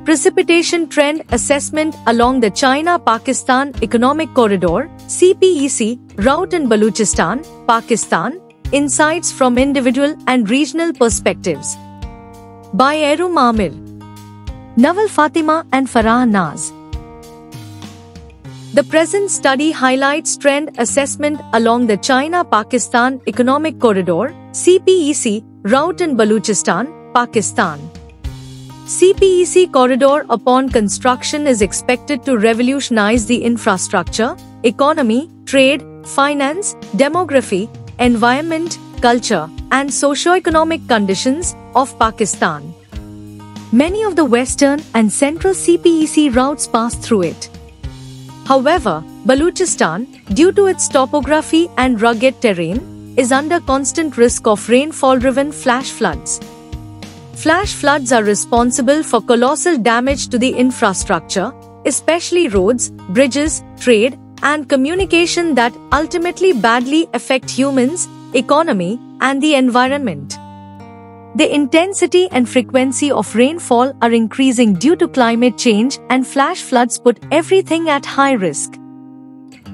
Precipitation Trend Assessment along the China-Pakistan Economic Corridor (CPEC) route in Balochistan, Pakistan. Insights from individual and regional perspectives. By Arum Amir, Nawal Fatima and Farah Naz. The present study highlights trend assessment along the China-Pakistan Economic Corridor (CPEC) route in Balochistan, Pakistan. CPEC corridor upon construction is expected to revolutionize the infrastructure, economy, trade, finance, demography, environment, culture, and socio-economic conditions of Pakistan. Many of the western and central CPEC routes pass through it. However, Balochistan, due to its topography and rugged terrain, is under constant risk of rainfall-driven flash floods. Flash floods are responsible for colossal damage to the infrastructure, especially roads, bridges, trade, and communication that ultimately badly affect humans, economy, and the environment. The intensity and frequency of rainfall are increasing due to climate change, and flash floods put everything at high risk.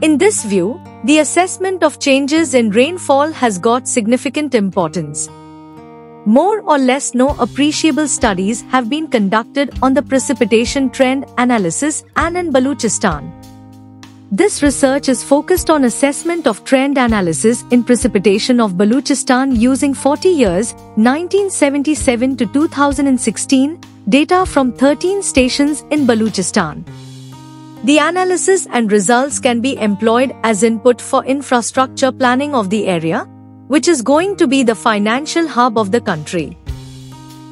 In this view, the assessment of changes in rainfall has got significant importance. More or less no appreciable studies have been conducted on the precipitation trend analysis and in Balochistan. This research is focused on assessment of trend analysis in precipitation of Balochistan using 40 years, 1977 to 2016, data from 13 stations in Balochistan. The analysis and results can be employed as input for infrastructure planning of the area, which is going to be the financial hub of the country.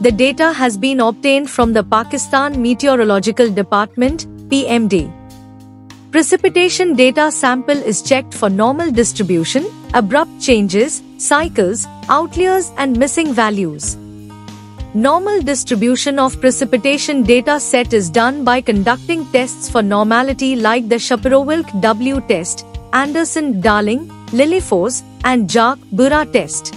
The data has been obtained from the Pakistan Meteorological Department, PMD. Precipitation data sample is checked for normal distribution, abrupt changes, cycles, outliers and missing values. Normal distribution of precipitation data set is done by conducting tests for normality like the Shapirovilk W test, Anderson-Darling, Lilliefors, and Jacques-Bura test.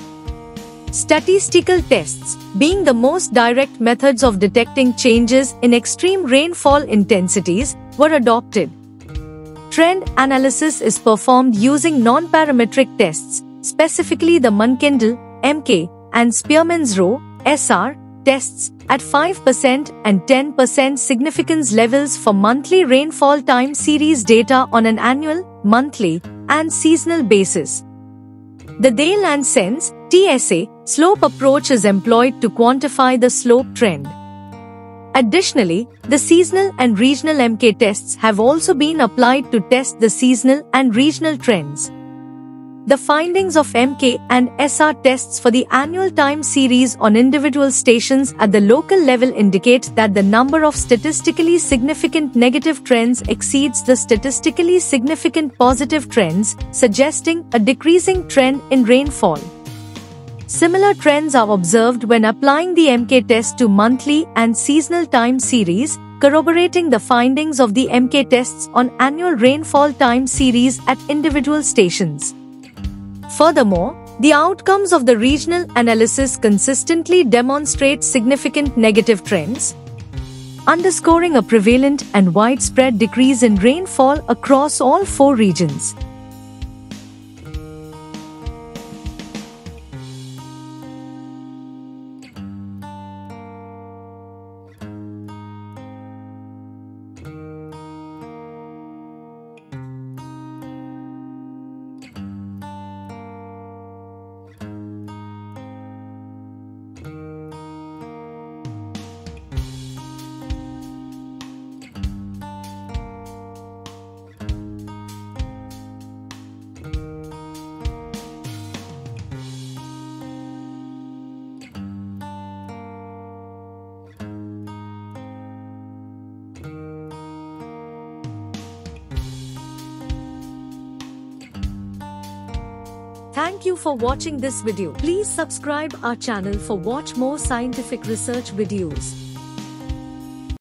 Statistical tests, being the most direct methods of detecting changes in extreme rainfall intensities, were adopted. Trend analysis is performed using non-parametric tests, specifically the Munkindle, MK, and Spearman's Rho, SR, tests, at 5% and 10% significance levels for monthly rainfall time series data on an annual, monthly, and seasonal basis. The Dale and Sense, TSA, slope approach is employed to quantify the slope trend. Additionally, the seasonal and regional MK tests have also been applied to test the seasonal and regional trends. The findings of MK and SR tests for the annual time series on individual stations at the local level indicate that the number of statistically significant negative trends exceeds the statistically significant positive trends, suggesting a decreasing trend in rainfall. Similar trends are observed when applying the MK test to monthly and seasonal time series, corroborating the findings of the MK tests on annual rainfall time series at individual stations. Furthermore, the outcomes of the regional analysis consistently demonstrate significant negative trends, underscoring a prevalent and widespread decrease in rainfall across all 4 regions. Thank you for watching this video. Please subscribe our channel for watch more scientific research videos.